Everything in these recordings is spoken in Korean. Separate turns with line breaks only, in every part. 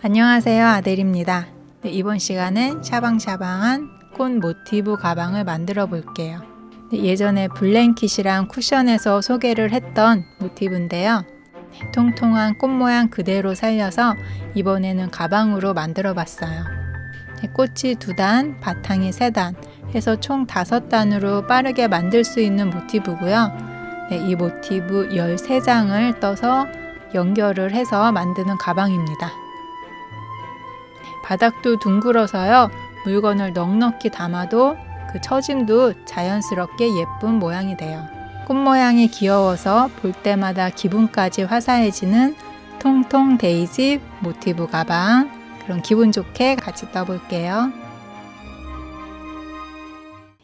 안녕하세요, 아델입니다. 네, 이번 시간은 샤방샤방한 꽃 모티브 가방을 만들어 볼게요. 네, 예전에 블랭킷이랑 쿠션에서 소개를 했던 모티브인데요. 네, 통통한 꽃 모양 그대로 살려서 이번에는 가방으로 만들어 봤어요. 네, 꽃이 2단, 바탕이 3단 해서 총 5단으로 빠르게 만들 수 있는 모티브고요. 네, 이 모티브 13장을 떠서 연결을 해서 만드는 가방입니다. 바닥도 둥글어서요. 물건을 넉넉히 담아도 그 처짐도 자연스럽게 예쁜 모양이 돼요. 꽃 모양이 귀여워서 볼 때마다 기분까지 화사해지는 통통 데이지 모티브 가방, 그럼 기분 좋게 같이 떠볼게요.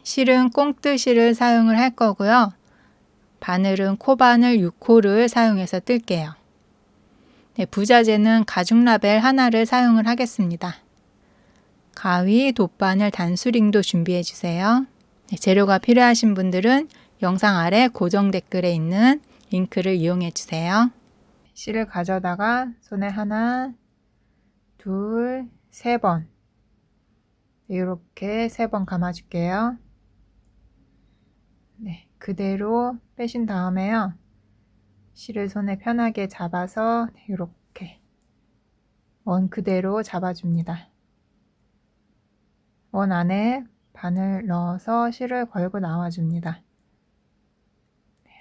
실은 꽁뜨 실을 사용을 할 거고요. 바늘은 코바늘 6호를 사용해서 뜰게요. 네, 부자재는 가죽 라벨 하나를 사용을 하겠습니다. 가위, 돗바늘, 단수링도 준비해 주세요. 네, 재료가 필요하신 분들은 영상 아래 고정 댓글에 있는 링크를 이용해 주세요. 실을 가져다가 손에 하나, 둘, 3번 이렇게 3번 감아줄게요. 네, 그대로 빼신 다음에요. 실을 손에 편하게 잡아서 이렇게 원 그대로 잡아줍니다. 원 안에 바늘 넣어서 실을 걸고 나와줍니다.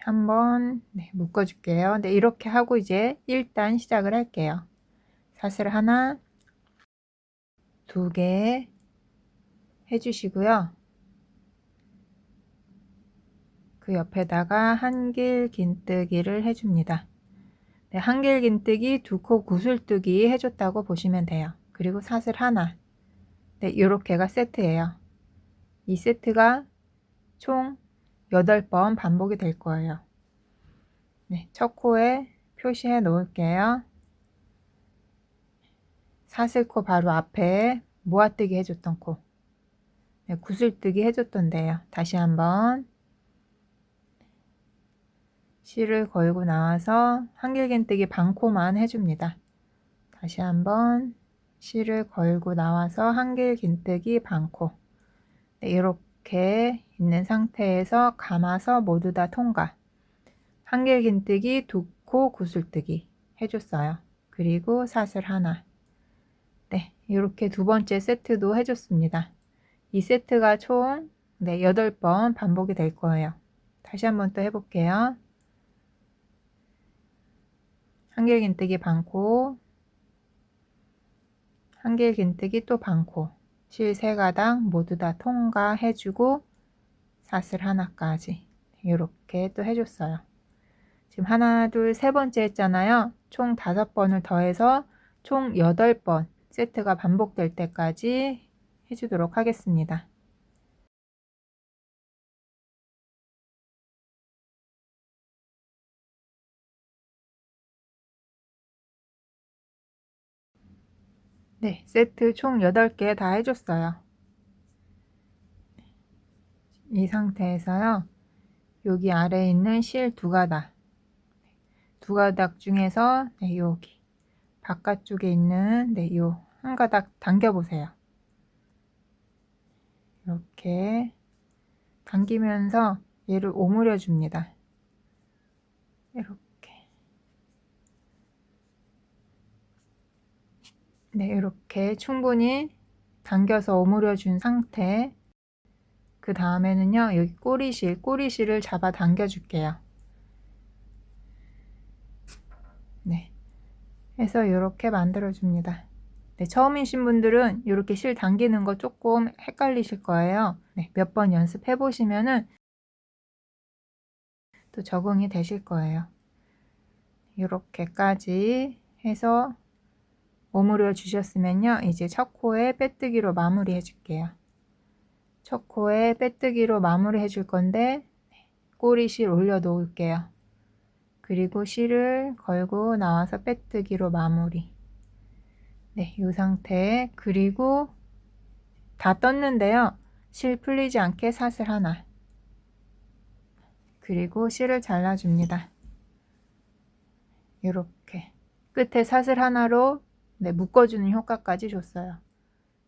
한번 묶어줄게요. 네, 이렇게 하고 이제 1단 시작을 할게요. 사슬 하나, 2개 해주시고요. 그 옆에다가 한길 긴뜨기를 해줍니다. 네, 한길 긴뜨기, 2코 구슬뜨기 해줬다고 보시면 돼요. 그리고 사슬 하나. 네, 이렇게가 세트예요. 이 세트가 총 8번 반복이 될 거예요. 네, 첫 코에 표시해 놓을게요. 사슬코 바로 앞에 모아뜨기 해줬던 코. 네, 구슬뜨기 해줬던데요. 다시 한번 실을 걸고 나와서 한길긴뜨기 반코만 해줍니다. 다시 한번 실을 걸고 나와서 한길긴뜨기 반코. 네, 이렇게 있는 상태에서 감아서 모두 다 통과. 한길긴뜨기, 2코 구슬뜨기 해줬어요. 그리고 사슬 하나. 네, 이렇게 2번째 세트도 해줬습니다. 이 세트가 총 8번 반복이 될 거예요. 다시 한번 또 해볼게요. 한길긴뜨기 반코, 한길긴뜨기 또 반코, 실 3가닥 모두 다 통과해주고 사슬 하나까지 이렇게 또 해줬어요. 지금 하나, 둘, 3번째 했잖아요. 총 5번을 더해서 총 8번 세트가 반복될 때까지 해주도록 하겠습니다. 네, 세트 총 8개 다 해줬어요. 이 상태에서요. 여기 아래에 있는 실 2가닥. 2가닥 중에서 여기 바깥쪽에 있는 요 한 가닥 당겨 보세요. 이렇게 당기면서 얘를 오므려 줍니다. 이렇게. 네, 이렇게 충분히 당겨서 오므려 준 상태. 그 다음에는요, 여기 꼬리실을 잡아 당겨 줄게요. 네. 해서 이렇게 만들어 줍니다. 네, 처음이신 분들은 이렇게 실 당기는 거 조금 헷갈리실 거예요. 네, 몇 번 연습해 보시면은 또 적응이 되실 거예요. 이렇게까지 해서 오므려 주셨으면요. 이제 첫 코에 빼뜨기로 마무리 해줄게요. 첫 코에 빼뜨기로 마무리 해줄 건데 꼬리실 올려 놓을게요. 그리고 실을 걸고 나와서 빼뜨기로 마무리. 네, 이 상태. 그리고 다 떴는데요. 실 풀리지 않게 사슬 하나. 그리고 실을 잘라줍니다. 이렇게 끝에 사슬 하나로 네, 묶어주는 효과까지 줬어요.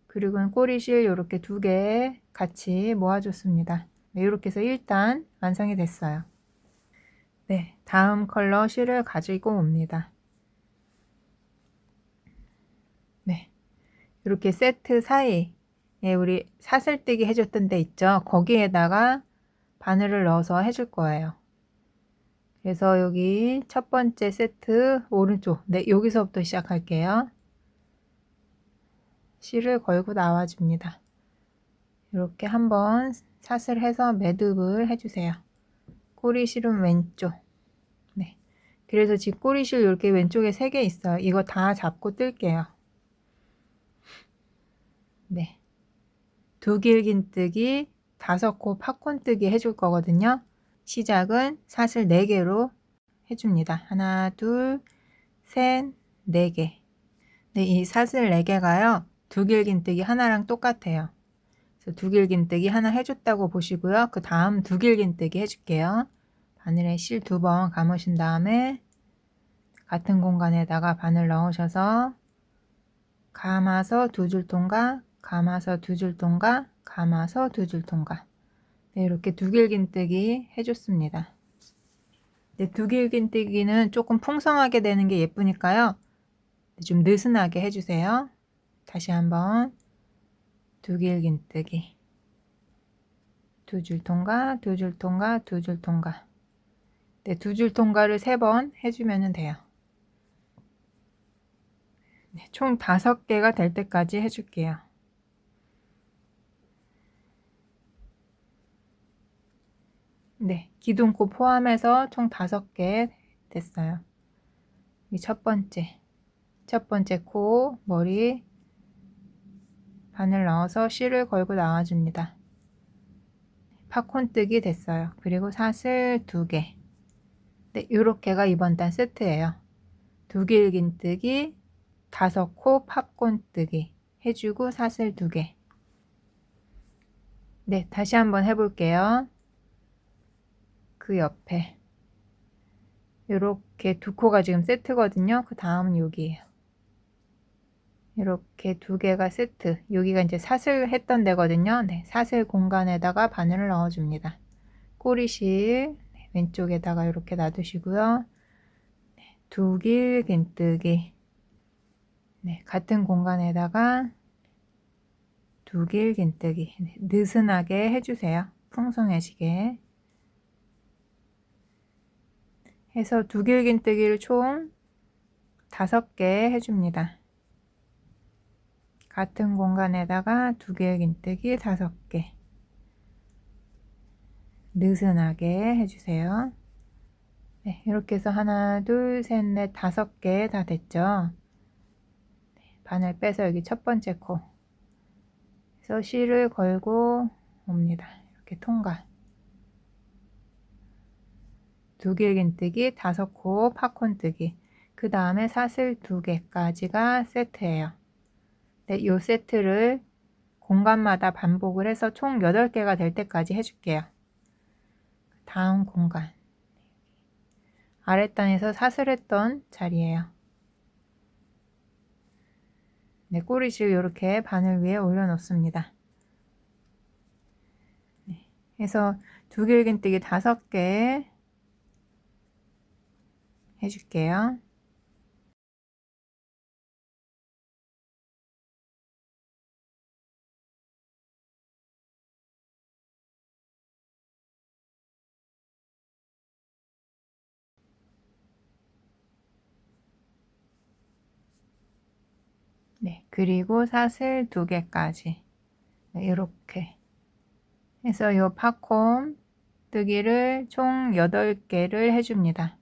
그리고 꼬리실 이렇게 2개 같이 모아줬습니다. 네, 이렇게 해서 1단 완성이 됐어요. 네, 다음 컬러 실을 가지고 옵니다. 네, 이렇게 세트 사이에 우리 사슬뜨기 해줬던 데 있죠? 거기에다가 바늘을 넣어서 해줄 거예요. 그래서 여기 첫 번째 세트 오른쪽, 네, 여기서부터 시작할게요. 실을 걸고 나와줍니다. 이렇게 한번 사슬해서 매듭을 해주세요. 꼬리실은 왼쪽. 네. 그래서 지금 꼬리실 이렇게 왼쪽에 3개 있어요. 이거 다 잡고 뜰게요. 네. 2길긴뜨기, 5코 팝콘뜨기 해줄 거거든요. 시작은 사슬 4개로 해줍니다. 하나, 둘, 셋, 4개. 네, 이 사슬 4개가요. 2길긴뜨기 하나랑 똑같아요. 그래서 2길긴뜨기 하나 해줬다고 보시고요. 그 다음 2길긴뜨기 해줄게요. 바늘에 실 2번 감으신 다음에 같은 공간에다가 바늘 넣으셔서 감아서 2줄 통과, 감아서 2줄 통과, 감아서 2줄 통과. 네, 이렇게 2길긴뜨기 해줬습니다. 네, 2길긴뜨기는 조금 풍성하게 되는 게 예쁘니까요. 좀 느슨하게 해주세요. 다시 한번 2길긴뜨기, 2줄 통과, 2줄 통과, 2줄 통과. 네, 2줄 통과를 3번 해주면 돼요. 네, 총 5개가 될 때까지 해줄게요. 네, 기둥코 포함해서 총 5개 됐어요. 이 첫 번째 코 머리 바늘 넣어서 실을 걸고 나와줍니다. 팝콘뜨기 됐어요. 그리고 사슬 2개. 네, 요렇게가 이번 단 세트예요. 2길긴뜨기, 5코 팝콘뜨기 해주고 사슬 2개. 네, 다시 한번 해볼게요. 그 옆에 이렇게 2코가 지금 세트거든요. 그 다음은 여기에요. 이렇게 2개가 세트. 여기가 이제 사슬 했던 데거든요. 네, 사슬 공간에다가 바늘을 넣어줍니다. 꼬리실 왼쪽에다가 이렇게 놔두시고요. 네, 2길긴뜨기. 네, 같은 공간에다가 2길긴뜨기. 네, 느슨하게 해주세요. 풍성해지게. 해서 2길긴뜨기를 총 5개 해줍니다. 같은 공간에다가 2길긴뜨기 5개. 느슨하게 해주세요. 네, 이렇게 해서 하나, 둘, 셋, 넷, 5개 다 됐죠. 네, 바늘 빼서 여기 첫 번째 코. 그래서 실을 걸고 옵니다. 이렇게 통과. 2길긴뜨기, 5코 팝콘뜨기. 그 다음에 사슬 2개까지가 세트예요. 네, 요 세트를 공간마다 반복을 해서 총 8개가 될 때까지 해줄게요. 다음 공간. 아랫단에서 사슬했던 자리예요. 네, 꼬리실 이렇게 바늘 위에 올려놓습니다. 네, 해서 2길긴뜨기 5개 해줄게요. 네, 그리고 사슬 2개까지 네, 이렇게 해서 요 팝콘 뜨기를 총 8개를 해줍니다.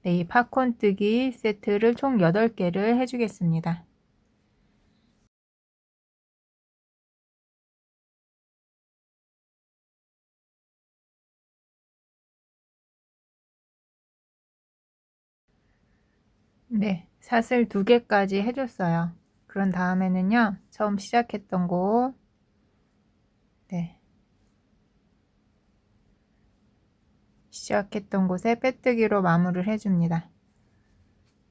네, 이 팝콘 뜨기 세트를 총 8개를 해주겠습니다. 네, 사슬 2개까지 해줬어요. 그런 다음에는요, 처음 시작했던 곳, 네, 시작했던 곳에 빼뜨기로 마무리를 해줍니다.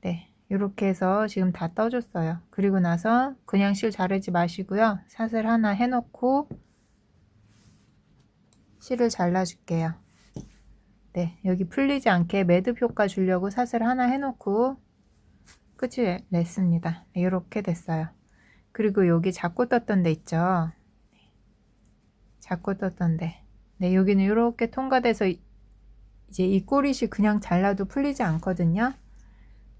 네, 이렇게 해서 지금 다 떠줬어요. 그리고 나서 그냥 실 자르지 마시고요. 사슬 하나 해놓고 실을 잘라줄게요. 네, 여기 풀리지 않게 매듭 효과 주려고 사슬 하나 해놓고 끝을 냈습니다. 네, 이렇게 됐어요. 그리고 여기 잡고 떴던 데 있죠. 잡고 떴던 데. 네, 여기는 이렇게 통과돼서 이제 이 꼬리실 그냥 잘라도 풀리지 않거든요.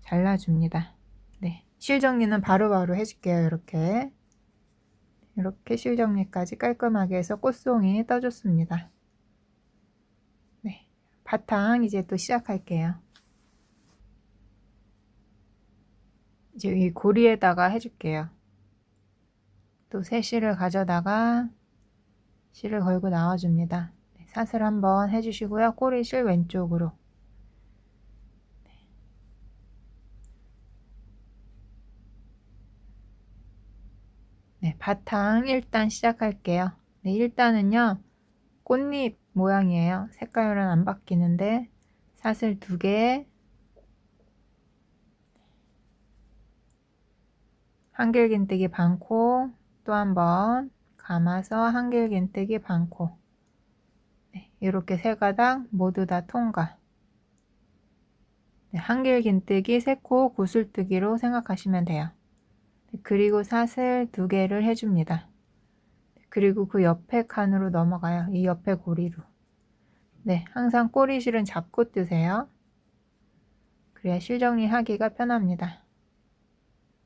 잘라줍니다. 네, 실 정리는 바로바로 해줄게요. 이렇게 실 정리까지 깔끔하게 해서 꽃송이 떠줬습니다. 네, 바탕 이제 또 시작할게요. 이제 이 고리에다가 해줄게요. 또 새 실을 가져다가 실을 걸고 나와줍니다. 네, 사슬 한번 해주시고요. 꼬리 실 왼쪽으로. 네, 바탕 일단 시작할게요. 네, 일단은요, 꽃잎 모양이에요. 색깔은 안 바뀌는데, 사슬 2개, 한길긴뜨기 반코, 또 한번 감아서 한길긴뜨기 반코. 네, 이렇게 3가닥 모두 다 통과. 네, 한길긴뜨기 3코 구슬뜨기로 생각하시면 돼요. 네, 그리고 사슬 2개를 해줍니다. 그리고 그 옆에 칸으로 넘어가요. 이 옆에 고리로. 네, 항상 꼬리실은 잡고 뜨세요. 그래야 실 정리하기가 편합니다.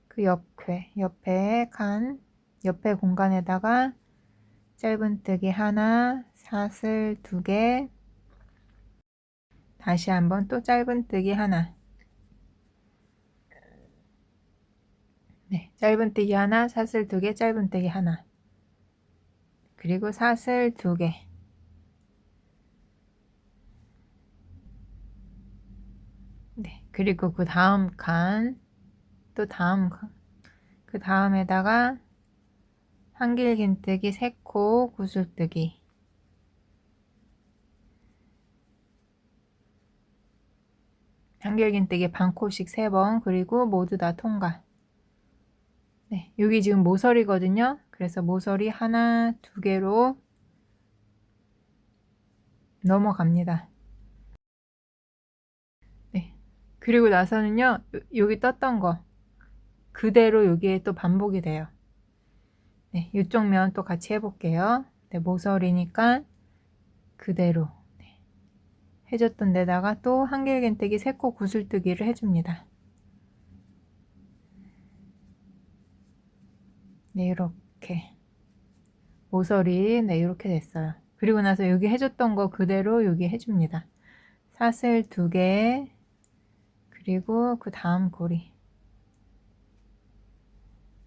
그 옆에 칸, 옆에 공간에다가 짧은뜨기 하나, 사슬 2개, 다시 한번 또 짧은뜨기 하나. 네, 짧은뜨기 하나, 사슬 2개, 짧은뜨기 하나. 그리고 사슬 2개. 네, 그리고 그 다음 칸, 또 다음 칸, 그 다음에다가 한길긴뜨기 3코 구슬뜨기. 한길긴뜨기 반코씩 3번, 그리고 모두 다 통과. 네, 여기 지금 모서리거든요. 그래서 모서리 하나, 2개로 넘어갑니다. 네, 그리고 나서는요, 여기 떴던 거 그대로 여기에 또 반복이 돼요. 네, 이쪽 면 또 같이 해볼게요. 네, 모서리니까 그대로 네, 해줬던 데다가 또 한길긴뜨기 3코 구슬뜨기를 해줍니다. 네, 이렇게 모서리 네 이렇게 됐어요. 그리고 나서 여기 해줬던 거 그대로 여기 해줍니다. 사슬 2개, 그리고 그 다음 고리.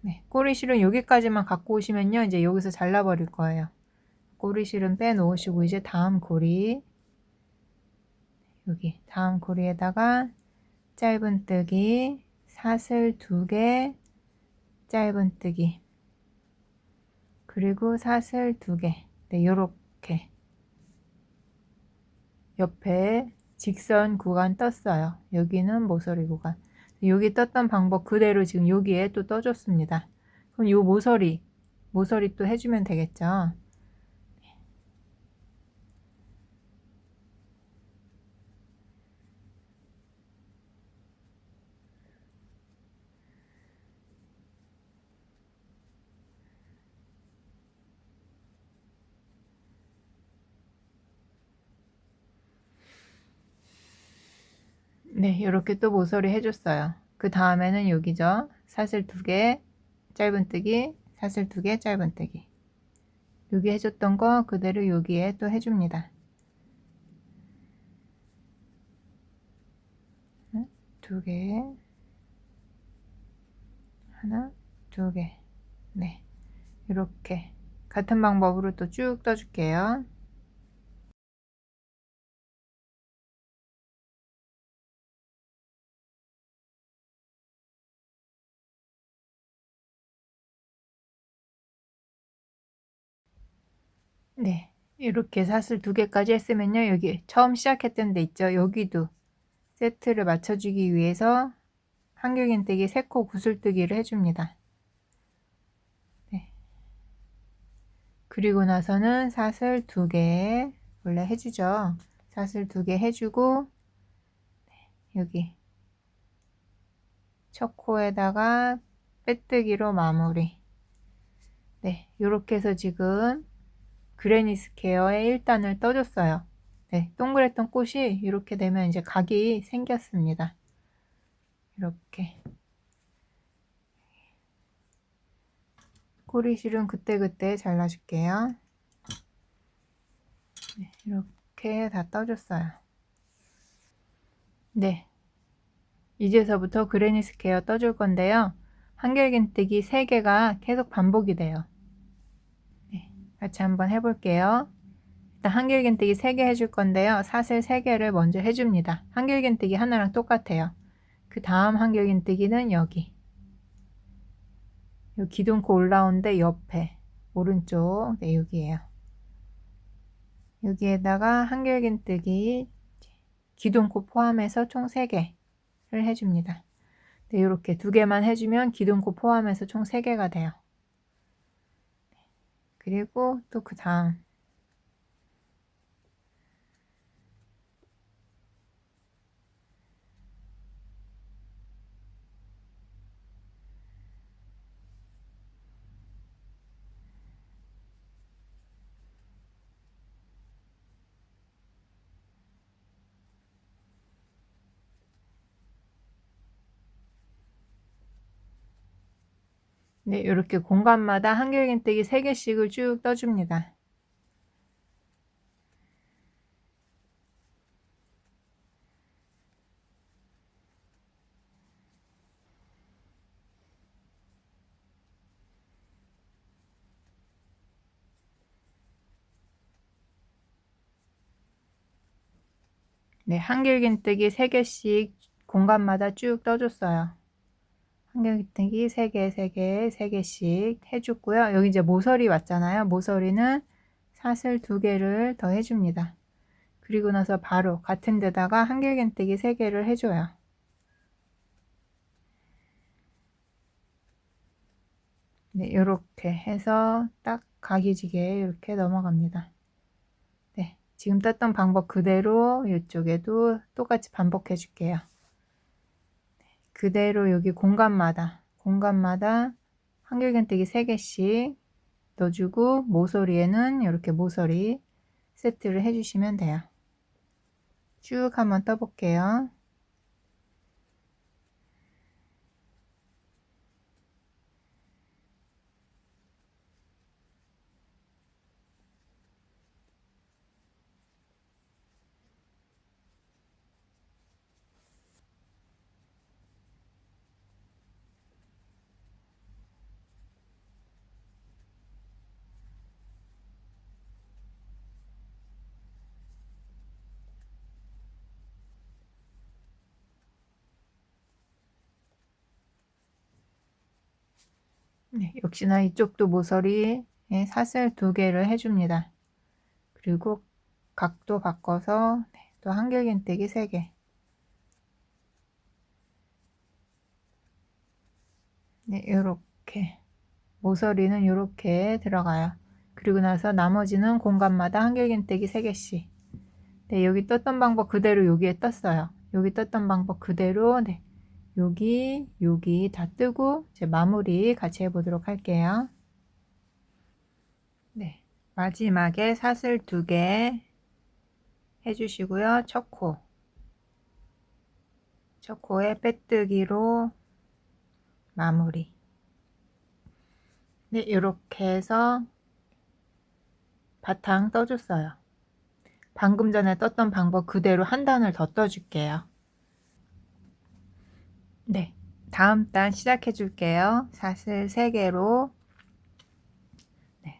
네, 꼬리실은 여기까지만 갖고 오시면요, 이제 여기서 잘라버릴 거예요. 꼬리실은 빼놓으시고 이제 다음 고리, 여기 다음 고리에다가 짧은뜨기, 사슬 2개, 짧은뜨기, 그리고 사슬 2개. 네, 요렇게 옆에 직선 구간 떴어요. 여기는 모서리 구간. 여기 떴던 방법 그대로 지금 여기에 또 떠줬습니다. 그럼 요 모서리 또 해주면 되겠죠. 네, 이렇게 또 모서리 해줬어요. 그 다음에는 여기죠. 사슬 2개, 짧은뜨기, 사슬 2개, 짧은뜨기. 여기 해줬던 거 그대로 여기에 또 해줍니다. 2개, 하나, 2개. 네, 이렇게 같은 방법으로 또 쭉 떠줄게요. 네, 이렇게 사슬 2개까지 했으면요, 여기 처음 시작했던 데 있죠. 여기도 세트를 맞춰주기 위해서 한길긴뜨기 3코 구슬뜨기를 해줍니다. 네. 그리고 나서는 사슬 2개 원래 해주죠. 사슬 2개 해주고 여기 첫 코에다가 빼뜨기로 마무리. 네, 이렇게 해서 지금 그레니 스퀘어의 1단을 떠줬어요. 네, 동그랬던 꽃이 이렇게 되면 이제 각이 생겼습니다. 이렇게 꼬리실은 그때그때 잘라줄게요. 네, 이렇게 다 떠줬어요. 네, 이제서부터 그레니 스퀘어 떠줄 건데요. 한길긴뜨기 3개가 계속 반복이 돼요. 네, 같이 한번 해볼게요. 일단 한길긴뜨기 3개 해줄 건데요. 사슬 3개를 먼저 해줍니다. 한길긴뜨기 하나랑 똑같아요. 그 다음 한길긴뜨기는 여기 기둥코 올라오는데 옆에 오른쪽, 네, 여기에요. 여기에다가 한길긴뜨기 기둥코 포함해서 총 3개를 해줍니다. 네, 이렇게 2개만 해주면 기둥코 포함해서 총 3개가 돼요. 그리고 또 그 다음 네, 이렇게 공간마다 한길긴뜨기 3개씩을 쭉 떠줍니다. 네, 한길긴뜨기 3개씩 공간마다 쭉 떠줬어요. 한길긴뜨기 3개, 3개, 3개씩 해줬고요. 여기 이제 모서리 왔잖아요. 모서리는 사슬 2개를 더 해줍니다. 그리고 나서 바로 같은 데다가 한길긴뜨기 3개를 해줘요. 네, 이렇게 해서 딱 각이 지게 이렇게 넘어갑니다. 네, 지금 떴던 방법 그대로 이쪽에도 똑같이 반복해 줄게요. 그대로 여기 공간마다 한길긴뜨기 3개씩 넣어주고 모서리에는 이렇게 모서리 세트를 해주시면 돼요. 쭉 한번 떠볼게요. 네, 역시나 이쪽도 모서리에 사슬 2개를 해줍니다. 그리고 각도 바꿔서 또 한길긴뜨기 3개. 네, 이렇게 모서리는 이렇게 들어가요. 그리고 나서 나머지는 공간마다 한길긴뜨기 3개씩. 네, 여기 떴던 방법 그대로 여기에 떴어요. 여기 떴던 방법 그대로, 네, 여기 다 뜨고 이제 마무리 같이 해보도록 할게요. 네, 마지막에 사슬 2개 해주시고요. 첫 코에 빼뜨기로 마무리. 네, 이렇게 해서 바탕 떠줬어요. 방금 전에 떴던 방법 그대로 한 단을 더 떠줄게요. 네, 다음 단 시작해 줄게요. 사슬 3개로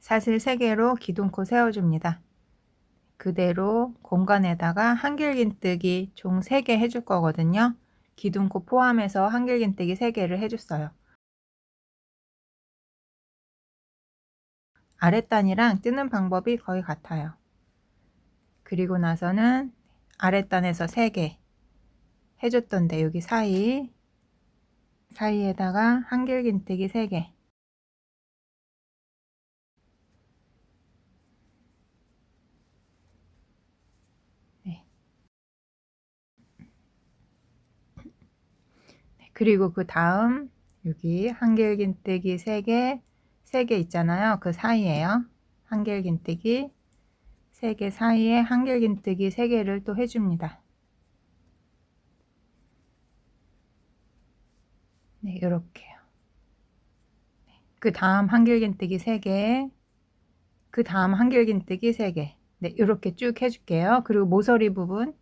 사슬 3개로 기둥코 세워줍니다. 그대로 공간에다가 한길긴뜨기 총 3개 해줄 거거든요. 기둥코 포함해서 한길긴뜨기 3개를 해줬어요. 아랫단이랑 뜨는 방법이 거의 같아요. 그리고 나서는 아랫단에서 3개 해줬던데 여기 사이 사이에다가 한길긴뜨기 3개. 네. 그리고 그 다음 여기 한길긴뜨기 3개, 3개 있잖아요. 그 사이에요. 한길긴뜨기 3개 사이에 한길긴뜨기 3개를 또 해줍니다. 네, 이렇게요. 그 다음 한길긴뜨기 3개, 그 다음 한길긴뜨기 3개. 네, 이렇게 쭉 해줄게요. 그리고 모서리 부분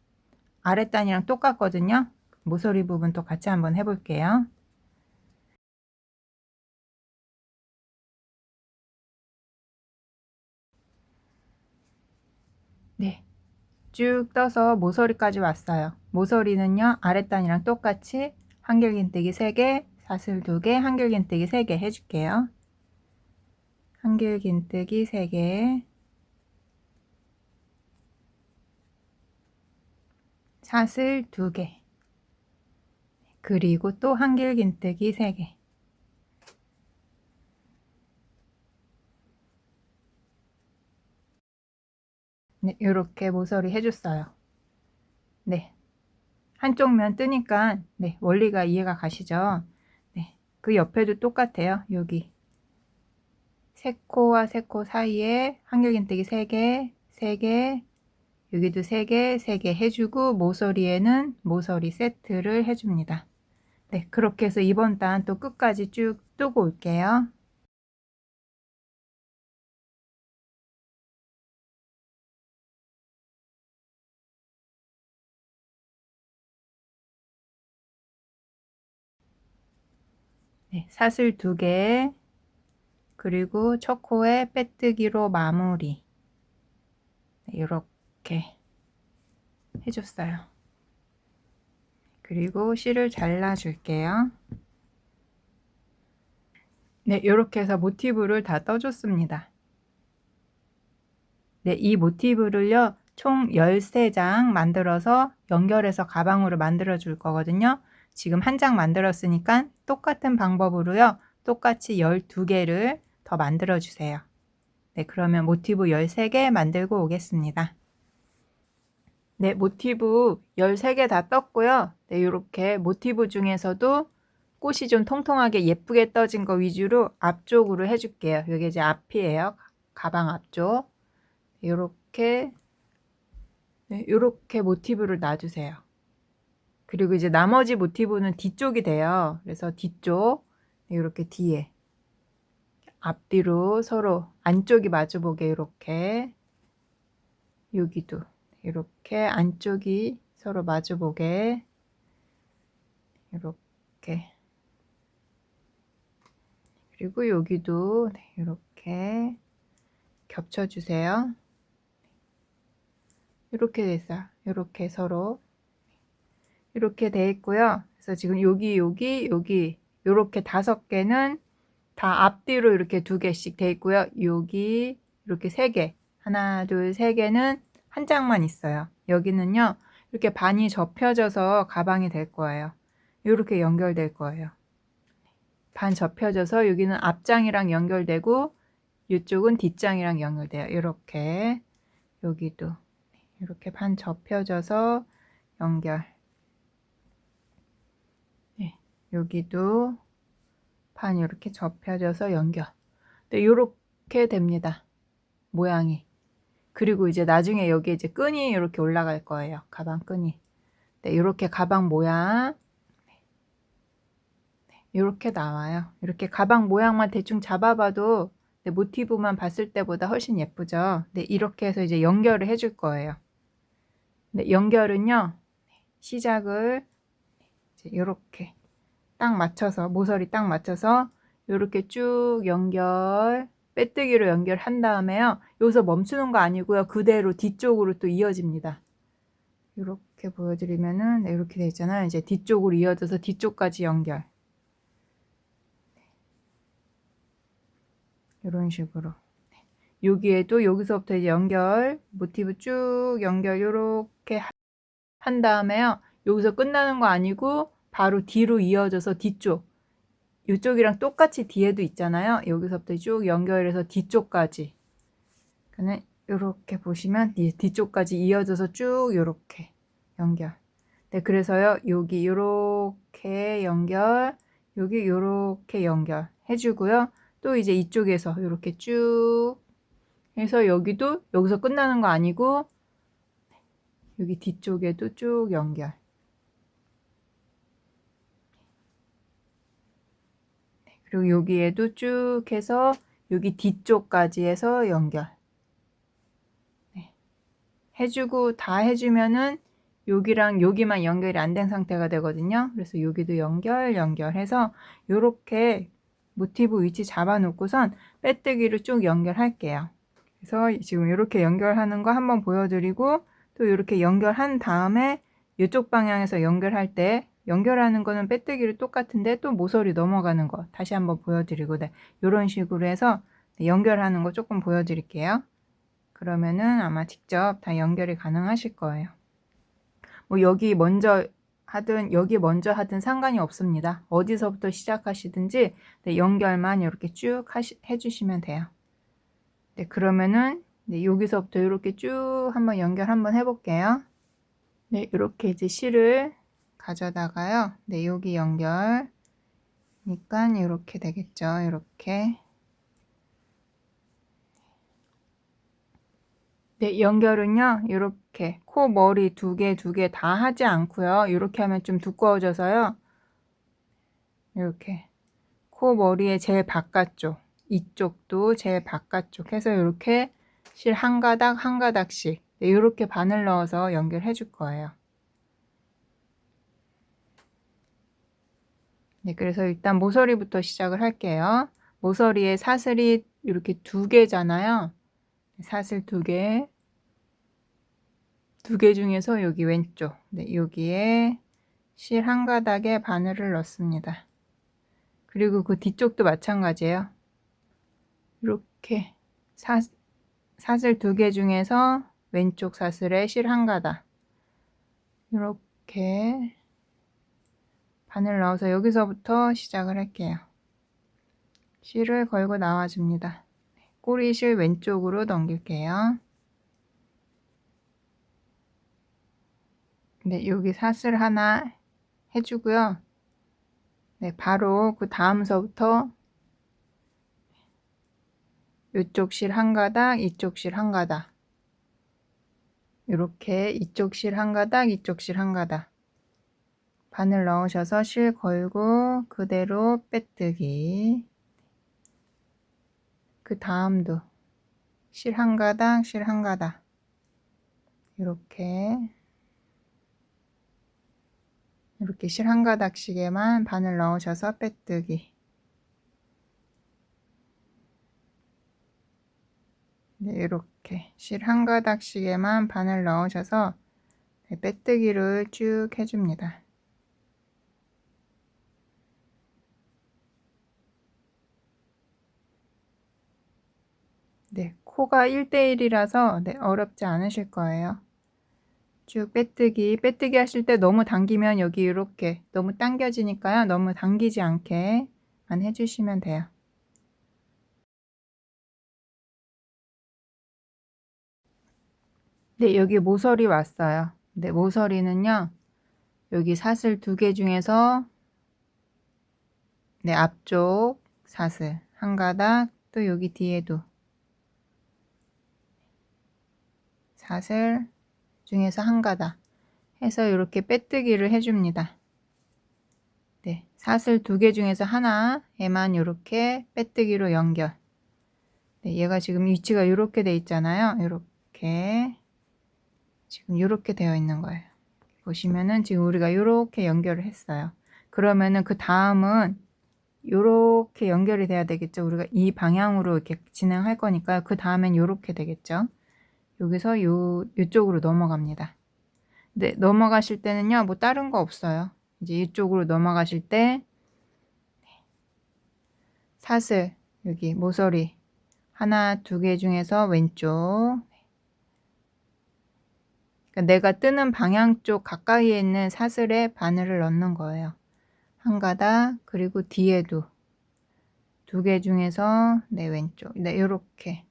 아랫단이랑 똑같거든요. 모서리 부분 또 같이 한번 해볼게요. 네, 쭉 떠서 모서리까지 왔어요. 모서리는요, 아랫단이랑 똑같이 한길긴뜨기 3개, 사슬 2개, 한길긴뜨기 3개 해줄게요. 한길긴뜨기 3개, 사슬 2개, 그리고 또 한길긴뜨기 3개. 네, 이렇게 모서리 해줬어요. 네, 한쪽 면 뜨니까 네, 원리가 이해가 가시죠? 네, 그 옆에도 똑같아요. 여기 세 코와 세 코 사이에 한길긴뜨기 3개, 3개, 여기도 3개, 3개 해주고 모서리에는 모서리 세트를 해줍니다. 네, 그렇게 해서 이번 단 또 끝까지 쭉 뜨고 올게요. 네, 사슬 2개, 그리고 첫 코에 빼뜨기로 마무리. 네, 이렇게 해줬어요. 그리고 실을 잘라 줄게요. 네, 이렇게 해서 모티브를 다 떠줬습니다. 네, 이 모티브를요, 총 13장 만들어서 연결해서 가방으로 만들어 줄 거거든요. 지금 한 장 만들었으니까 똑같은 방법으로요, 똑같이 12개를 더 만들어 주세요. 네, 그러면 모티브 13개 만들고 오겠습니다. 네, 모티브 13개 다 떴고요. 네, 이렇게 모티브 중에서도 꽃이 좀 통통하게 예쁘게 떠진 거 위주로 앞쪽으로 해줄게요. 여기 이제 앞이에요. 가방 앞쪽. 이렇게, 네, 이렇게 모티브를 놔주세요. 그리고 이제 나머지 모티브는 뒤쪽이 돼요. 그래서 뒤쪽, 이렇게 뒤에. 앞뒤로 서로 안쪽이 마주보게 이렇게. 여기도 이렇게 안쪽이 서로 마주보게 이렇게. 그리고 여기도 이렇게 겹쳐주세요. 이렇게 됐어요. 이렇게 서로 이렇게 돼 있고요. 그래서 지금 여기 이렇게 5개는 다 앞뒤로 이렇게 2개씩 돼 있고요. 여기 이렇게 3개, 하나, 둘, 3개는 한 장만 있어요. 여기는요, 이렇게 반이 접혀져서 가방이 될 거예요. 이렇게 연결될 거예요. 반 접혀져서 여기는 앞장이랑 연결되고 이쪽은 뒷장이랑 연결돼요. 이렇게 여기도 이렇게 반 접혀져서 연결. 네, 여기도 반 이렇게 접혀져서 연결. 네, 이렇게 됩니다. 모양이. 그리고 이제 나중에 여기 이제 끈이 이렇게 올라갈 거예요. 가방 끈이. 네, 이렇게 가방 모양. 이렇게 나와요. 이렇게 가방 모양만 대충 잡아봐도 네, 모티브만 봤을 때보다 훨씬 예쁘죠. 네, 이렇게 해서 이제 연결을 해줄 거예요. 네, 연결은요, 시작을 이렇게 딱 맞춰서, 모서리 딱 맞춰서 이렇게 쭉 연결, 빼뜨기로 연결한 다음에요. 여기서 멈추는 거 아니고요. 그대로 뒤쪽으로 또 이어집니다. 이렇게 보여드리면은 네, 이렇게 돼 있잖아요. 이제 뒤쪽으로 이어져서 뒤쪽까지 연결. 이런 식으로. 여기에도 여기서부터 이제 연결, 모티브 쭉 연결 이렇게 한 다음에요. 여기서 끝나는 거 아니고 바로 뒤로 이어져서 뒤쪽. 이쪽이랑 똑같이 뒤에도 있잖아요. 여기서부터 쭉 연결해서 뒤쪽까지. 그러니까 이렇게 보시면 뒤쪽까지 이어져서 쭉 이렇게 연결. 네, 그래서요. 여기 이렇게 연결, 여기 이렇게 연결 해주고요. 또 이제 이쪽에서 이렇게 쭉 해서 여기도 여기서 끝나는 거 아니고 여기 뒤쪽에도 쭉 연결. 그리고 여기에도 쭉 해서 여기 뒤쪽까지 해서 연결. 네. 해주고 다 해주면은 여기랑 여기만 연결이 안 된 상태가 되거든요. 그래서 여기도 연결해서 이렇게 모티브 위치 잡아 놓고선 빼뜨기를 쭉 연결할게요. 그래서 지금 이렇게 연결하는 거 한번 보여드리고 또 이렇게 연결한 다음에 이쪽 방향에서 연결할 때 연결하는 거는 빼뜨기를 똑같은데 또 모서리 넘어가는 거 다시 한번 보여드리고 네, 이런 식으로 해서 연결하는 거 조금 보여드릴게요. 그러면은 아마 직접 다 연결이 가능하실 거예요. 뭐 여기 먼저 하든 상관이 없습니다. 어디서부터 시작하시든지 네, 연결만 이렇게 쭉 해주시면 돼요. 네, 그러면은 네, 여기서부터 이렇게 쭉 한번 연결 한번 해볼게요. 네, 이렇게 이제 실을 가져다가요. 네, 여기 연결. 그러니까 이렇게 되겠죠. 이렇게. 네, 연결은요. 이렇게 코 머리 두 개 다 하지 않고요. 이렇게 하면 좀 두꺼워져서요. 이렇게 코 머리의 제일 바깥쪽, 이쪽도 제일 바깥쪽 해서 이렇게 실 한 가닥 한 가닥씩 네, 이렇게 바늘 넣어서 연결해 줄 거예요. 네, 그래서 일단 모서리부터 시작을 할게요. 모서리에 사슬이 이렇게 두 개잖아요. 사슬 두 개 중에서 여기 왼쪽, 네, 여기에 실 한 가닥에 바늘을 넣습니다. 그리고 그 뒤쪽도 마찬가지예요. 이렇게 사슬 두 개 중에서 왼쪽 사슬에 실 한 가닥 이렇게 바늘 넣어서 여기서부터 시작을 할게요. 실을 걸고 나와줍니다. 꼬리 실 왼쪽으로 넘길게요. 네, 여기 사슬 하나 해주고요. 네, 바로 그 다음서부터 이쪽 실 한 가닥, 이쪽 실 한 가닥 이렇게 이쪽 실 한 가닥, 이쪽 실 한 가닥 바늘 넣으셔서 실 걸고 그대로 빼뜨기. 그 다음도 실 한 가닥, 실 한 가닥 이렇게 실 한 가닥씩에만 바늘 넣으셔서 빼뜨기. 네, 이렇게 실 한 가닥씩에만 바늘 넣으셔서 네, 빼뜨기를 쭉 해줍니다. 네, 코가 1대1이라서 네, 어렵지 않으실 거예요. 쭉 빼뜨기 하실 때 너무 당기면 여기 이렇게 너무 당겨지니까요. 너무 당기지 않게만 해주시면 돼요. 네, 여기 모서리 왔어요. 네, 모서리는요. 여기 사슬 두 개 중에서 네, 앞쪽 사슬 한 가닥 또 여기 뒤에도 사슬 중에서 한 가닥 해서 이렇게 빼뜨기를 해줍니다. 네, 사슬 두 개 중에서 하나에만 이렇게 빼뜨기로 연결. 네, 얘가 지금 위치가 이렇게 돼 있잖아요. 이렇게 지금 이렇게 되어 있는 거예요. 보시면은 지금 우리가 이렇게 연결을 했어요. 그러면은 그 다음은 이렇게 연결이 돼야 되겠죠. 우리가 이 방향으로 이렇게 진행할 거니까 그 다음엔 이렇게 되겠죠. 여기서 이쪽으로 넘어갑니다. 네, 넘어가실 때는요, 뭐 다른 거 없어요. 이제 이쪽으로 넘어가실 때 사슬 여기 모서리 하나 두 개 중에서 왼쪽 그러니까 내가 뜨는 방향 쪽 가까이에 있는 사슬에 바늘을 넣는 거예요. 한 가닥 그리고 뒤에도 두 개 중에서 네, 왼쪽. 네, 요렇게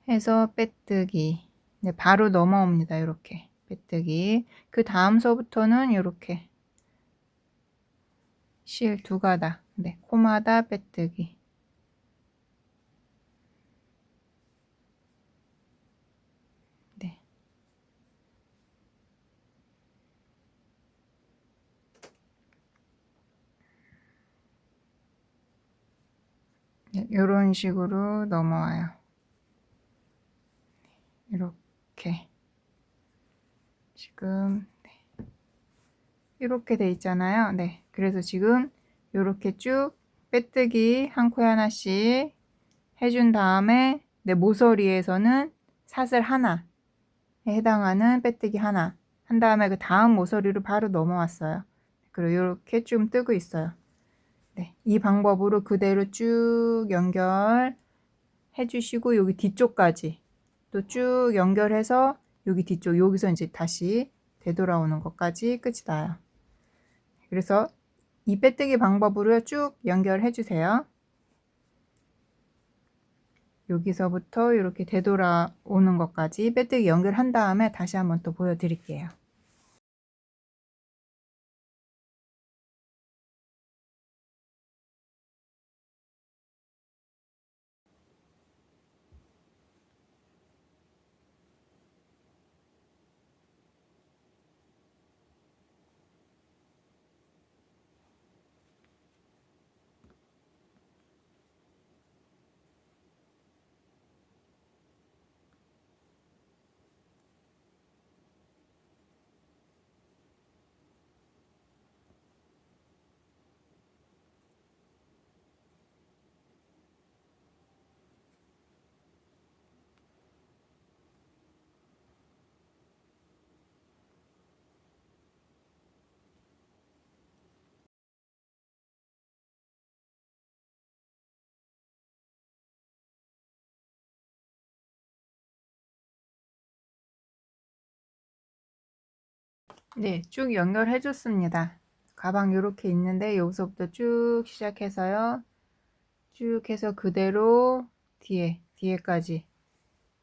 해서 빼뜨기. 네, 바로 넘어옵니다. 요렇게 빼뜨기. 그 다음서부터는 요렇게 실 두 가닥. 네, 코마다 빼뜨기. 네. 네, 요런 식으로 넘어와요. 이렇게 지금 네. 이렇게 돼 있잖아요. 네, 그래서 지금 이렇게 쭉 빼뜨기 한 코에 하나씩 해준 다음에 내 모서리에서는 사슬 하나에 해당하는 빼뜨기 하나 한 다음에 그 다음 모서리로 바로 넘어왔어요. 그리고 이렇게 좀 뜨고 있어요. 네, 이 방법으로 그대로 쭉 연결해 주시고 여기 뒤쪽까지 또 쭉 연결해서 여기 뒤쪽 여기서 이제 다시 되돌아오는 것까지 끝이 나요. 그래서 이 빼뜨기 방법으로 쭉 연결해 주세요. 여기서부터 이렇게 되돌아오는 것까지 빼뜨기 연결한 다음에 다시 한번 또 보여드릴게요. 네, 쭉 연결해 줬습니다. 가방 이렇게 있는데 여기서부터 쭉 시작해서요. 쭉 해서 그대로 뒤에까지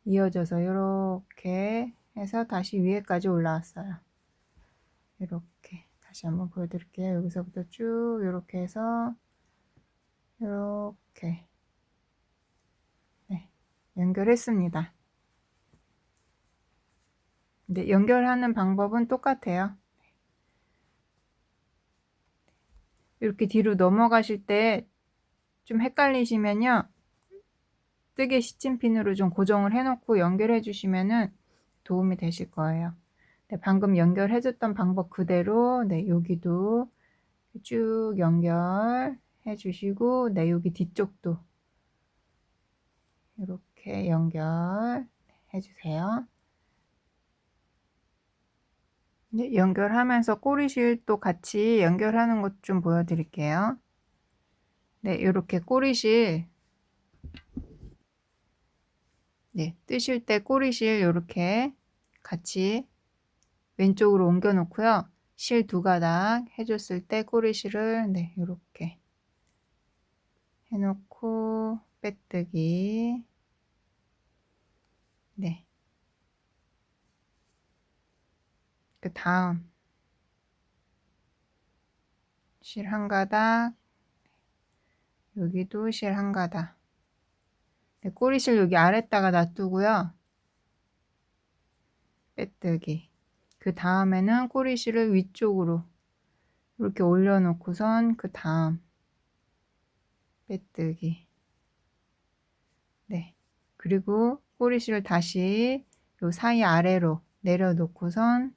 이어져서 이렇게 해서 다시 위에까지 올라왔어요. 이렇게 다시 한번 보여드릴게요. 여기서부터 쭉 이렇게 해서 이렇게 네, 연결했습니다. 네, 연결하는 방법은 똑같아요. 이렇게 뒤로 넘어가실 때 좀 헷갈리시면요. 뜨개 시침핀으로 좀 고정을 해놓고 연결해 주시면은 도움이 되실 거예요. 네, 방금 연결해줬던 방법 그대로 네, 여기도 쭉 연결해 주시고 네, 여기 뒤쪽도 이렇게 연결해 주세요. 네, 연결하면서 꼬리실도 같이 연결하는 것 좀 보여드릴게요. 네, 이렇게 꼬리실 네, 뜨실 때 꼬리실 이렇게 같이 왼쪽으로 옮겨 놓고요. 실 두 가닥 해줬을 때 꼬리실을 네, 이렇게 해놓고 빼뜨기 네, 그 다음 실 한 가닥 여기도 실 한 가닥 네, 꼬리실 여기 아래다가 놔두고요. 빼뜨기 그 다음에는 꼬리실을 위쪽으로 이렇게 올려놓고선 그 다음 빼뜨기 네, 그리고 꼬리실을 다시 요 사이 아래로 내려놓고선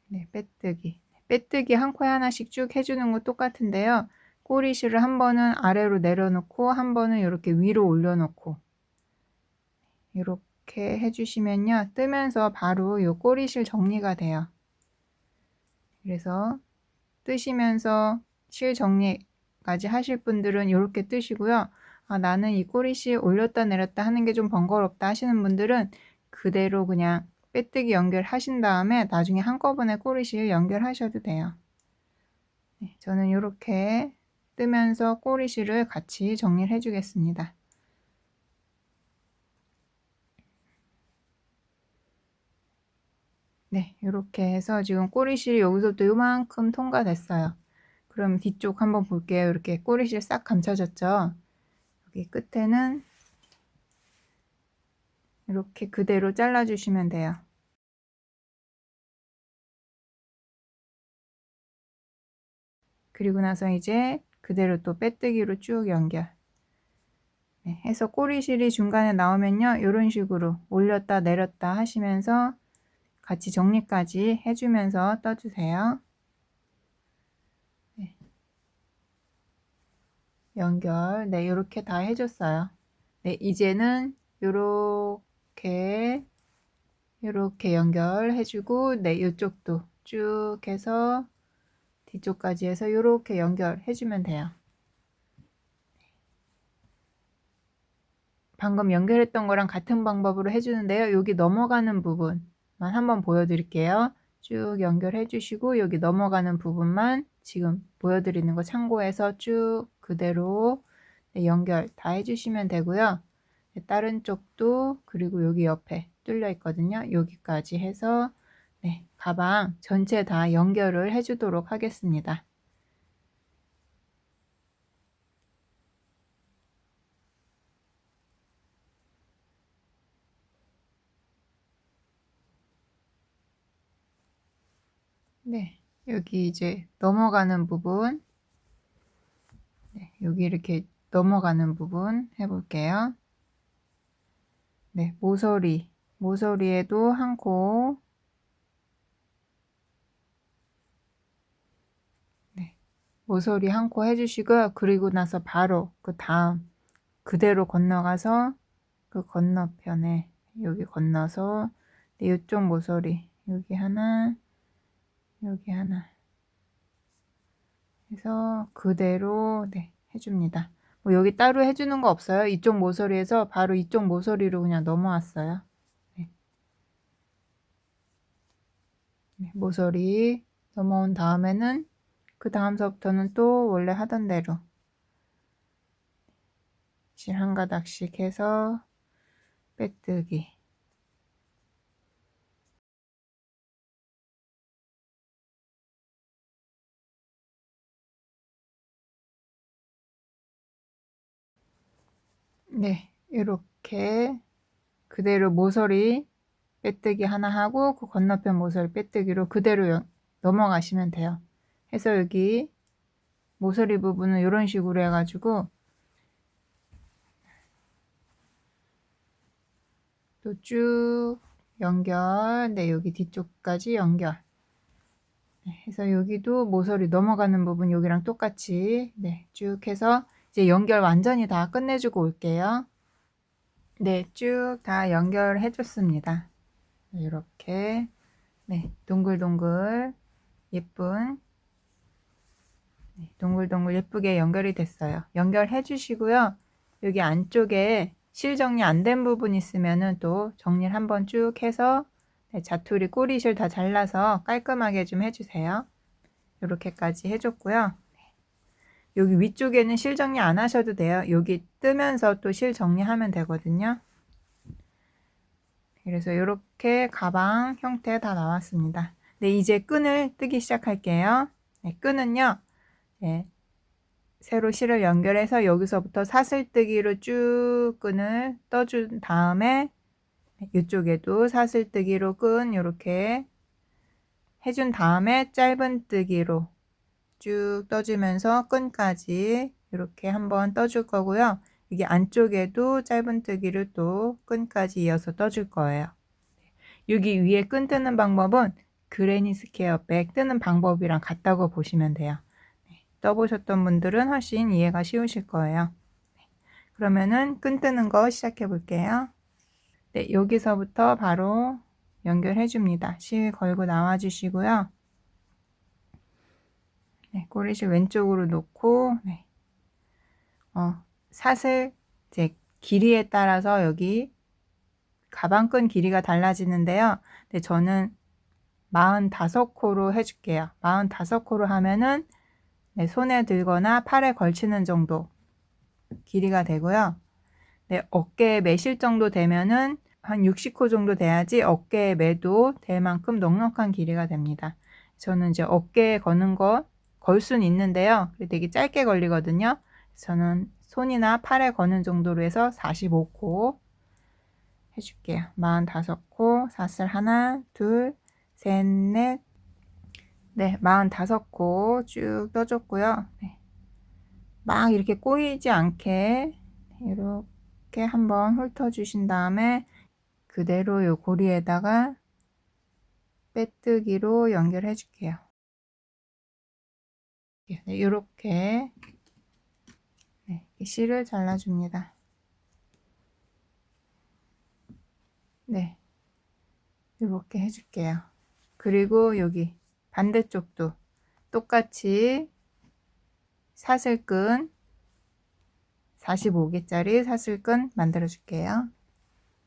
네, 빼뜨기 한 코에 하나씩 쭉 해주는 거 똑같은데요. 꼬리실을 한 번은 아래로 내려놓고 한 번은 이렇게 위로 올려놓고 이렇게 해주시면요. 뜨면서 바로 이 꼬리실 정리가 돼요. 그래서 뜨시면서 실 정리까지 하실 분들은 이렇게 뜨시고요. 아, 나는 이 꼬리실 올렸다 내렸다 하는 게 좀 번거롭다 하시는 분들은 그대로 그냥 빼뜨기 연결하신 다음에 나중에 한꺼번에 꼬리실 연결하셔도 돼요. 네, 저는 이렇게 뜨면서 꼬리실을 같이 정리를 해주겠습니다. 네, 이렇게 해서 지금 꼬리실이 여기서부터 요만큼 통과됐어요. 그럼 뒤쪽 한번 볼게요. 이렇게 꼬리실 싹 감춰졌죠? 여기 끝에는 이렇게 그대로 잘라주시면 돼요. 그리고 나서 이제 그대로 또 빼뜨기로 쭉 연결. 네, 해서 꼬리실이 중간에 나오면요. 이런 식으로 올렸다 내렸다 하시면서 같이 정리까지 해주면서 떠주세요. 네. 연결. 네, 이렇게 다 해줬어요. 네, 이제는 요렇게 연결해주고, 네, 이쪽도 쭉 해서 뒤쪽까지 해서 요렇게 연결해주면 돼요. 방금 연결했던 거랑 같은 방법으로 해주는데요. 여기 넘어가는 부분만 한번 보여드릴게요. 쭉 연결해 주시고 여기 넘어가는 부분만 지금 보여드리는 거 참고해서 쭉 그대로 연결 다 해주시면 되고요. 다른 쪽도 그리고 여기 옆에 뚫려 있거든요. 여기까지 해서 네, 가방 전체 다 연결을 해주도록 하겠습니다. 네, 여기 이제 넘어가는 부분, 네, 여기 이렇게 넘어가는 부분 해볼게요. 네, 모서리에도 한 코, 네, 모서리 한 코 해주시고요. 그리고 나서 바로 그 다음 그대로 건너가서 그 건너편에 여기 건너서 네, 이쪽 모서리 여기 하나, 여기 하나 해서 그대로 네, 해줍니다. 뭐 여기 따로 해주는 거 없어요. 이쪽 모서리에서 바로 이쪽 모서리로 그냥 넘어왔어요. 네. 네, 모서리 넘어온 다음에는 그 다음서부터는 또 원래 하던 대로 실 한 가닥씩 해서 빼뜨기. 네, 이렇게 그대로 모서리 빼뜨기 하나 하고 그 건너편 모서리 빼뜨기로 그대로 넘어가시면 돼요. 해서 여기 모서리 부분은 이런 식으로 해가지고 또 쭉 연결. 네, 여기 뒤쪽까지 연결. 네, 해서 여기도 모서리 넘어가는 부분 여기랑 똑같이 네, 쭉 해서 이제 연결 완전히 다 끝내주고 올게요. 네, 쭉 다 연결해 줬습니다. 이렇게 네, 동글동글 예쁜 네, 동글동글 예쁘게 연결이 됐어요. 연결해 주시고요. 여기 안쪽에 실 정리 안 된 부분 있으면은 또 정리를 한번 쭉 해서 네, 자투리 꼬리실 다 잘라서 깔끔하게 좀 해주세요. 이렇게까지 해줬고요. 여기 위쪽에는 실 정리 안 하셔도 돼요. 여기 뜨면서 또 실 정리하면 되거든요. 그래서 이렇게 가방 형태 다 나왔습니다. 네, 이제 끈을 뜨기 시작할게요. 네, 끈은요. 네, 세로 실을 연결해서 여기서부터 사슬뜨기로 쭉 끈을 떠준 다음에 이쪽에도 사슬뜨기로 끈 이렇게 해준 다음에 짧은뜨기로 쭉 떠주면서 끈까지 이렇게 한번 떠줄 거고요. 이게 안쪽에도 짧은뜨기를 또 끈까지 이어서 떠줄 거예요. 여기 위에 끈 뜨는 방법은 그레니 스퀘어 백 뜨는 방법이랑 같다고 보시면 돼요. 떠보셨던 분들은 훨씬 이해가 쉬우실 거예요. 그러면은 끈 뜨는 거 시작해 볼게요. 네, 여기서부터 바로 연결해 줍니다. 실 걸고 나와 주시고요. 네, 꼬리실 왼쪽으로 놓고 네. 사슬 이제 길이에 따라서 여기 가방끈 길이가 달라지는데요. 네, 저는 45코로 해줄게요. 45코로 하면은 네, 손에 들거나 팔에 걸치는 정도 길이가 되고요. 네, 어깨에 매실 정도 되면은 한 60호 정도 돼야지 어깨에 매도 될 만큼 넉넉한 길이가 됩니다. 저는 이제 어깨에 거는 거 걸 수는 있는데요. 되게 짧게 걸리거든요. 저는 손이나 팔에 거는 정도로 해서 45코 해줄게요. 45코, 사슬 하나, 둘, 셋, 넷, 네, 45코 쭉 떠줬고요. 네. 막 이렇게 꼬이지 않게 이렇게 한번 훑어주신 다음에 그대로 요 고리에다가 빼뜨기로 연결해 줄게요. 네, 이렇게 네, 실을 잘라줍니다. 네, 이렇게 해줄게요. 그리고 여기 반대쪽도 똑같이 사슬끈 45개짜리 사슬끈 만들어 줄게요.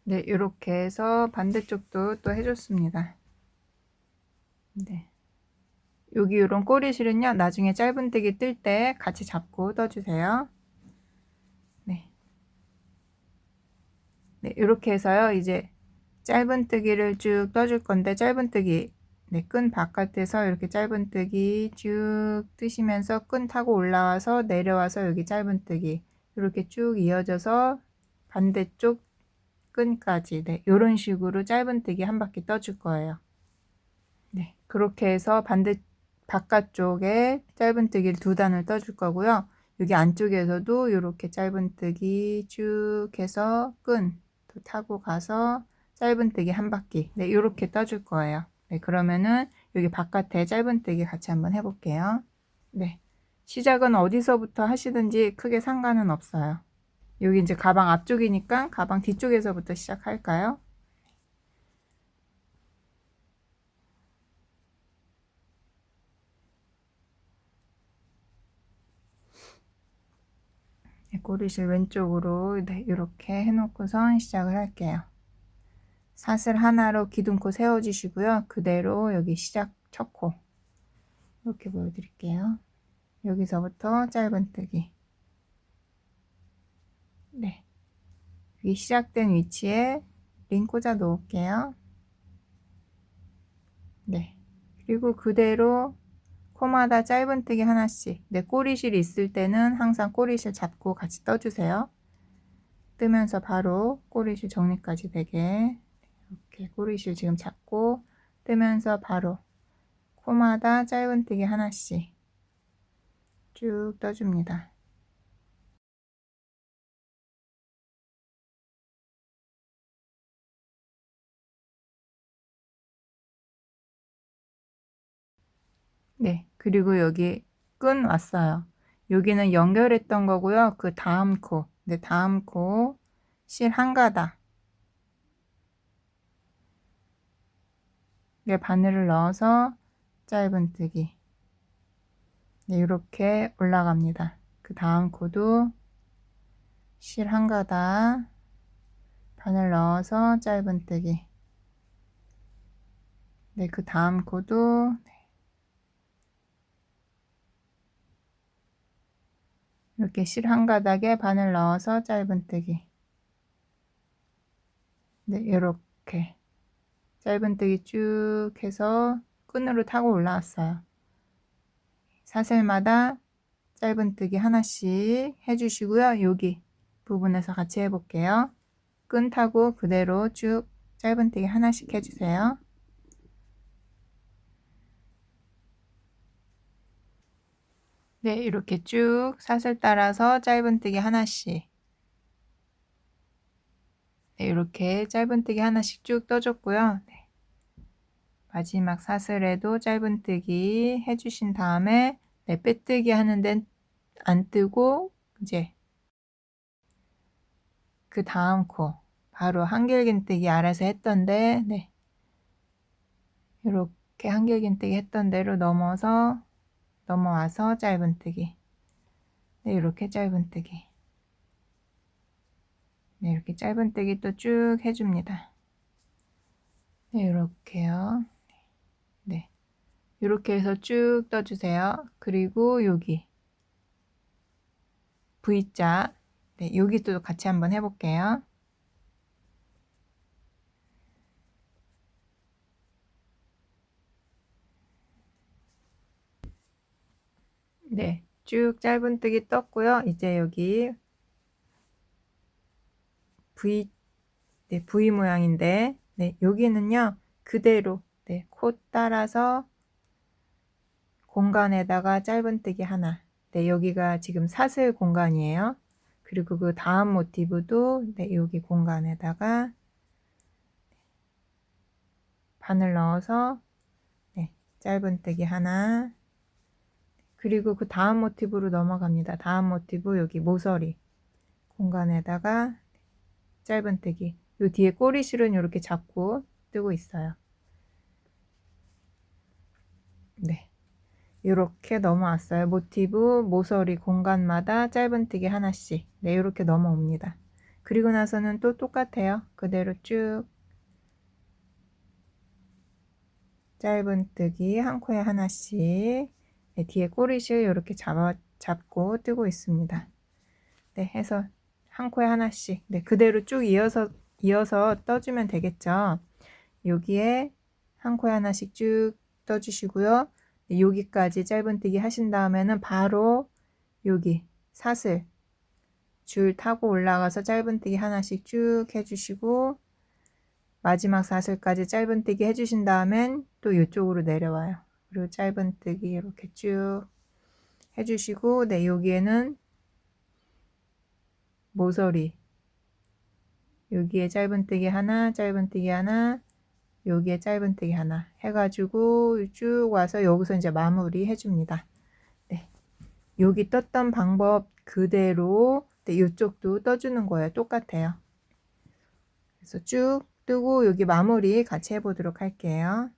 네, 이렇게 해서 반대쪽도 또 해줬습니다. 네. 여기 이런 꼬리실은요, 나중에 짧은뜨기 뜰 때 같이 잡고 떠주세요. 네. 네, 이렇게 해서요, 이제 짧은뜨기를 쭉 떠줄 건데, 짧은뜨기, 네, 끈 바깥에서 이렇게 짧은뜨기 쭉 뜨시면서 끈 타고 올라와서 내려와서 여기 짧은뜨기, 이렇게 쭉 이어져서 반대쪽 끈까지, 네, 이런 식으로 짧은뜨기 한 바퀴 떠줄 거예요. 네, 그렇게 해서 바깥쪽에 짧은뜨기를 2단을 떠줄 거고요. 여기 안쪽에서도 이렇게 짧은뜨기 쭉 해서 끈 타고 가서 짧은뜨기 한 바퀴, 네, 이렇게 떠줄 거예요. 네, 그러면은 여기 바깥에 짧은뜨기 같이 한번 해볼게요. 네, 시작은 어디서부터 하시든지 크게 상관은 없어요. 여기 이제 가방 앞쪽이니까 가방 뒤쪽에서부터 시작할까요? 꼬리실 왼쪽으로 네, 이렇게 해놓고선 시작을 할게요. 사슬 하나로 기둥코 세워주시고요. 그대로 여기 시작 첫 코 이렇게 보여드릴게요. 여기서부터 짧은뜨기, 네, 여기 시작된 위치에 링 꽂아 놓을게요. 네, 그리고 그대로 코마다 짧은뜨기 하나씩, 네, 꼬리실 있을 때는 항상 꼬리실 잡고 같이 떠주세요. 뜨면서 바로 꼬리실 정리까지 되게 이렇게 꼬리실 지금 잡고 뜨면서 바로 코마다 짧은뜨기 하나씩 쭉 떠줍니다. 네, 그리고 여기 끈 왔어요. 여기는 연결했던 거고요. 그 다음 코, 네, 다음 코 실 한 가닥 네, 바늘을 넣어서 짧은뜨기, 네, 이렇게 올라갑니다. 그 다음 코도 실 한 가닥 바늘 넣어서 짧은뜨기, 네, 그 다음 코도 이렇게 실 한 가닥에 바늘 넣어서 짧은뜨기, 네, 이렇게 짧은뜨기 쭉 해서 끈으로 타고 올라왔어요. 사슬마다 짧은뜨기 하나씩 해주시고요. 여기 부분에서 같이 해볼게요. 끈 타고 그대로 쭉 짧은뜨기 하나씩 해주세요. 네, 이렇게 쭉 사슬 따라서 짧은뜨기 하나씩, 네, 이렇게 짧은뜨기 하나씩 쭉 떠줬고요. 네, 마지막 사슬에도 짧은뜨기 해주신 다음에 네, 빼뜨기 하는 데는 안 뜨고 이제 그 다음 코 바로 한길긴뜨기 아래서 했던데, 네, 이렇게 한길긴뜨기 했던 대로 넘어와서 짧은뜨기, 네, 이렇게 짧은뜨기, 네, 이렇게 짧은뜨기 또 쭉 해줍니다. 네, 이렇게요. 네, 이렇게 해서 쭉 떠주세요. 그리고 여기 V자, 네, 여기도 같이 한번 해볼게요. 네, 쭉 짧은뜨기 떴고요. 이제 여기 V 모양인데, 네, 여기는요, 그대로, 네, 코 따라서 공간에다가 짧은뜨기 하나. 네, 여기가 지금 사슬 공간이에요. 그리고 그 다음 모티브도, 네, 여기 공간에다가 바늘 넣어서, 네, 짧은뜨기 하나. 그리고 그 다음 모티브로 넘어갑니다. 다음 모티브 여기 모서리 공간에다가 짧은뜨기. 요 뒤에 꼬리실은 이렇게 잡고 뜨고 있어요. 네, 이렇게 넘어왔어요. 모티브 모서리 공간마다 짧은뜨기 하나씩. 네, 이렇게 넘어옵니다. 그리고 나서는 또 똑같아요. 그대로 쭉 짧은뜨기 한 코에 하나씩. 네, 뒤에 꼬리실 이렇게 잡고 뜨고 있습니다. 네, 해서 한 코에 하나씩. 네, 그대로 쭉 이어서 떠주면 되겠죠. 여기에 한 코에 하나씩 쭉 떠주시고요. 네, 여기까지 짧은뜨기 하신 다음에는 바로 여기 사슬 줄 타고 올라가서 짧은뜨기 하나씩 쭉 해주시고 마지막 사슬까지 짧은뜨기 해주신 다음엔 또 이쪽으로 내려와요. 그리고 짧은뜨기 이렇게 쭉 해주시고, 네, 여기에는 모서리 여기에 짧은뜨기 하나, 짧은뜨기 하나, 여기에 짧은뜨기 하나 해가지고 쭉 와서 여기서 이제 마무리 해줍니다. 네, 여기 떴던 방법 그대로 네, 이쪽도 떠주는 거예요. 똑같아요. 그래서 쭉 뜨고 여기 마무리 같이 해보도록 할게요.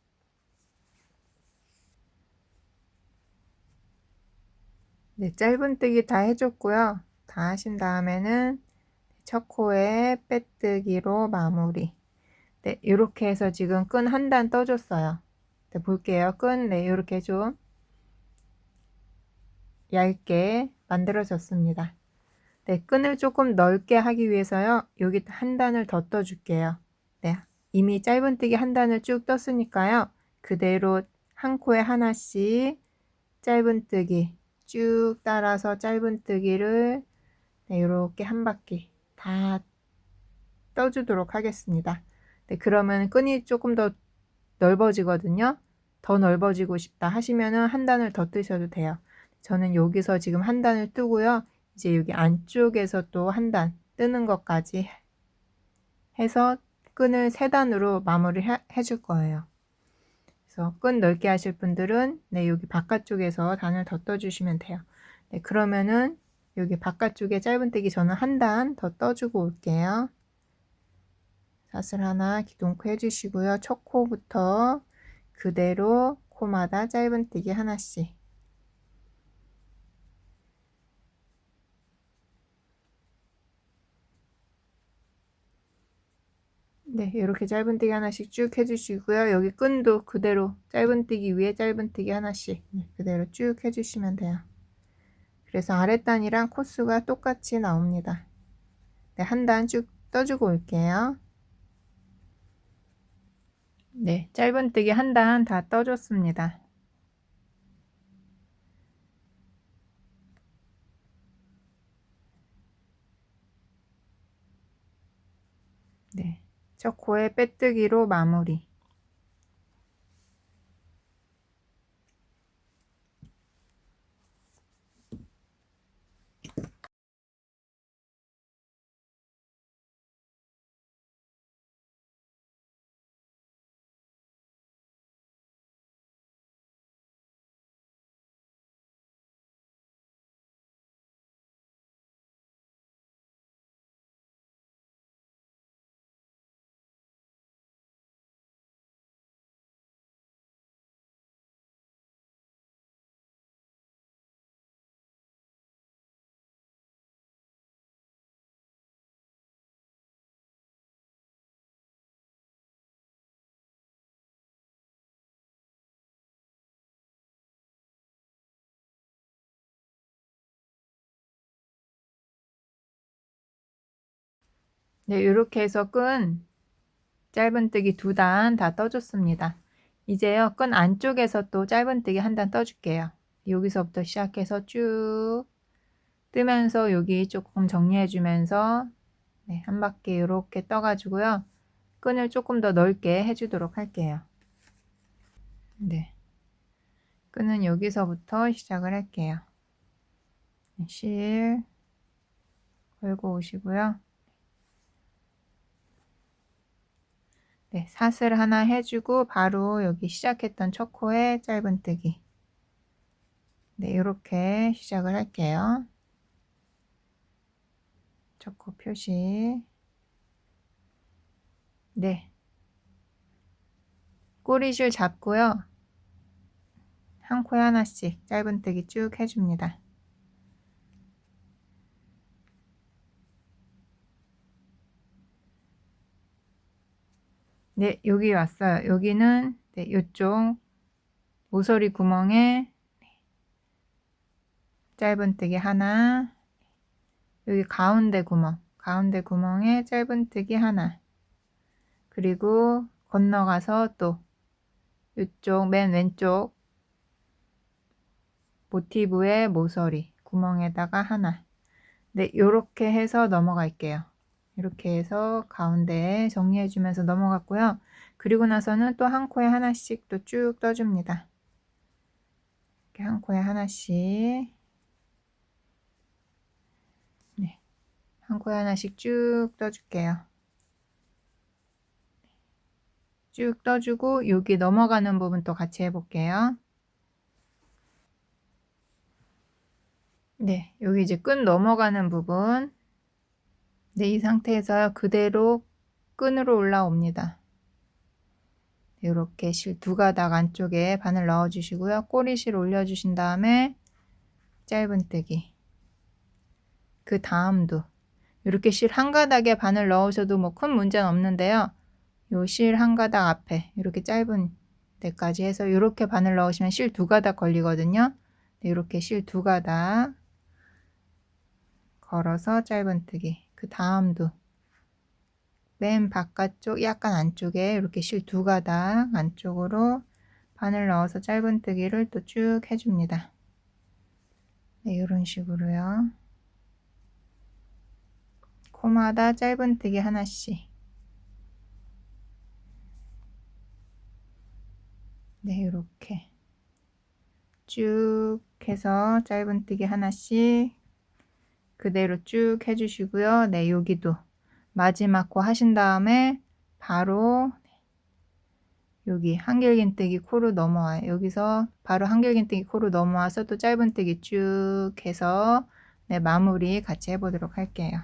네, 짧은뜨기 다 해줬고요. 다 하신 다음에는 첫 코에 빼뜨기로 마무리. 네, 이렇게 해서 지금 끈 한 단 떠줬어요. 네, 볼게요. 끈, 네, 이렇게 좀 얇게 만들어졌습니다. 네, 끈을 조금 넓게 하기 위해서요. 여기 한 단을 더 떠줄게요. 네, 이미 짧은뜨기 한 단을 쭉 떴으니까요. 그대로 한 코에 하나씩 짧은뜨기 쭉 따라서 짧은뜨기를 네, 이렇게 한 바퀴 다 떠주도록 하겠습니다. 네, 그러면 끈이 조금 더 넓어지거든요. 더 넓어지고 싶다 하시면은 한 단을 더 뜨셔도 돼요. 저는 여기서 지금 한 단을 뜨고요. 이제 여기 안쪽에서 또 한 단 뜨는 것까지 해서 끈을 세 단으로 마무리 해줄 거예요. 그래서 끈 넓게 하실 분들은 네, 여기 바깥쪽에서 단을 더 떠주시면 돼요. 네, 그러면은 여기 바깥쪽에 짧은뜨기 저는 한 단 더 떠주고 올게요. 사슬 하나 기둥코 해주시고요. 첫 코부터 그대로 코마다 짧은뜨기 하나씩. 네, 이렇게 짧은뜨기 하나씩 쭉 해주시고요. 여기 끈도 그대로 짧은뜨기 위에 짧은뜨기 하나씩 네, 그대로 쭉 해주시면 돼요. 그래서 아랫단이랑 코스가 똑같이 나옵니다. 네, 한 단 쭉 떠주고 올게요. 네, 짧은뜨기 한 단 다 떠줬습니다. 네, 첫 코에 빼뜨기로 마무리. 네, 이렇게 해서 끈 짧은뜨기 2단 다 떠줬습니다. 이제요, 끈 안쪽에서 또 짧은뜨기 1단 떠줄게요. 여기서부터 시작해서 쭉 뜨면서 여기 조금 정리해주면서 네, 한 바퀴 이렇게 떠가지고요. 끈을 조금 더 넓게 해주도록 할게요. 네, 끈은 여기서부터 시작을 할게요. 실 걸고 오시고요. 네, 사슬 하나 해주고 바로 여기 시작했던 첫 코에 짧은뜨기. 네, 이렇게 시작을 할게요. 첫 코 표시. 네, 꼬리줄 잡고요. 한 코에 하나씩 짧은뜨기 쭉 해줍니다. 네, 여기 왔어요. 여기는 네, 이쪽 모서리 구멍에 짧은뜨기 하나, 여기 가운데 구멍에 짧은뜨기 하나, 그리고 건너가서 또 이쪽 맨 왼쪽 모티브의 모서리 구멍에다가 하나. 네, 요렇게 해서 넘어갈게요. 이렇게 해서 가운데에 정리해주면서 넘어갔고요. 그리고 나서는 또 한 코에 하나씩 또 쭉 떠줍니다. 이렇게 한 코에 하나씩. 네, 한 코에 하나씩 쭉 떠줄게요. 쭉 떠주고 여기 넘어가는 부분 또 같이 해볼게요. 네, 여기 이제 끈 넘어가는 부분. 네, 이 상태에서 그대로 끈으로 올라옵니다. 이렇게 실 2가닥 안쪽에 바늘 넣어 주시고요. 꼬리실 올려 주신 다음에 짧은뜨기. 그 다음도 이렇게 실 1가닥에 바늘 넣으셔도 뭐 큰 문제는 없는데요. 요 실 1가닥 앞에 이렇게 짧은 데까지 해서 이렇게 바늘 넣으시면 실 2가닥 걸리거든요. 이렇게 실 2가닥 걸어서 짧은뜨기. 그 다음도 맨 바깥쪽 약간 안쪽에 이렇게 실 2가닥 안쪽으로 바늘 넣어서 짧은뜨기를 또 쭉 해줍니다. 네, 이런 식으로요. 코마다 짧은뜨기 하나씩. 네, 이렇게 쭉 해서 짧은뜨기 하나씩 그대로 쭉 해주시고요. 네, 여기도 마지막 코 하신 다음에 바로 여기 한길긴뜨기 코로 넘어와요. 여기서 바로 한길긴뜨기 코로 넘어와서 또 짧은뜨기 쭉 해서 네, 마무리 같이 해보도록 할게요.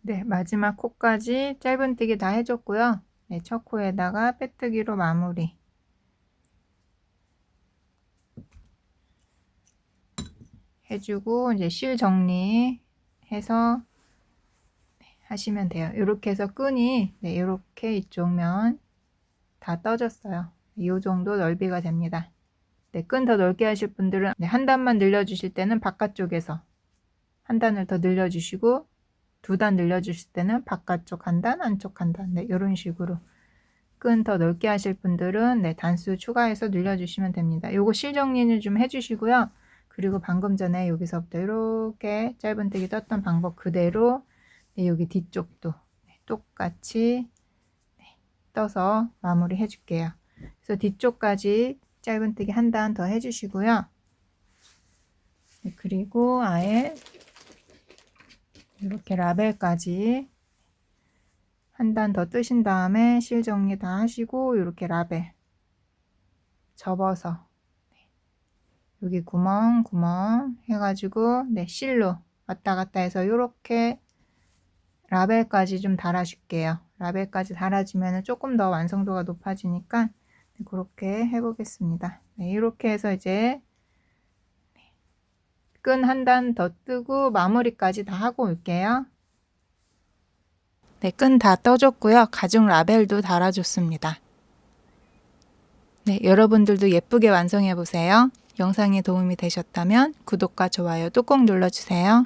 네, 마지막 코까지 짧은뜨기 다 해줬고요. 네, 첫 코에다가 빼뜨기로 마무리. 해주고 이제 실 정리해서 하시면 돼요. 이렇게 해서 끈이 네, 이렇게 이쪽 면 다 떠졌어요. 이 정도 넓이가 됩니다. 네, 끈 더 넓게 하실 분들은 네, 한 단만 늘려주실 때는 바깥쪽에서 한 단을 더 늘려주시고 2단 늘려주실 때는 바깥쪽 한 단, 안쪽 한 단. 네, 이런 식으로 끈 더 넓게 하실 분들은 네, 단수 추가해서 늘려주시면 됩니다. 요거 실 정리는 좀 해주시고요. 그리고 방금 전에 여기서부터 이렇게 짧은뜨기 떴던 방법 그대로 네, 여기 뒤쪽도 네, 똑같이 네, 떠서 마무리 해줄게요. 그래서 뒤쪽까지 짧은뜨기 한 단 더 해주시고요. 네, 그리고 아예 이렇게 라벨까지 한 단 더 뜨신 다음에 실 정리 다 하시고 이렇게 라벨 접어서 여기 구멍 해가지고 네, 실로 왔다 갔다 해서 이렇게 라벨까지 좀 달아줄게요. 라벨까지 달아주면 조금 더 완성도가 높아지니까 그렇게 해보겠습니다. 네, 이렇게 해서 이제 끈 한 단 더 뜨고 마무리까지 다 하고 올게요. 네, 끈 다 떠줬고요. 가죽 라벨도 달아줬습니다. 네, 여러분들도 예쁘게 완성해 보세요. 영상이 도움이 되셨다면 구독과 좋아요 또 꼭 눌러주세요.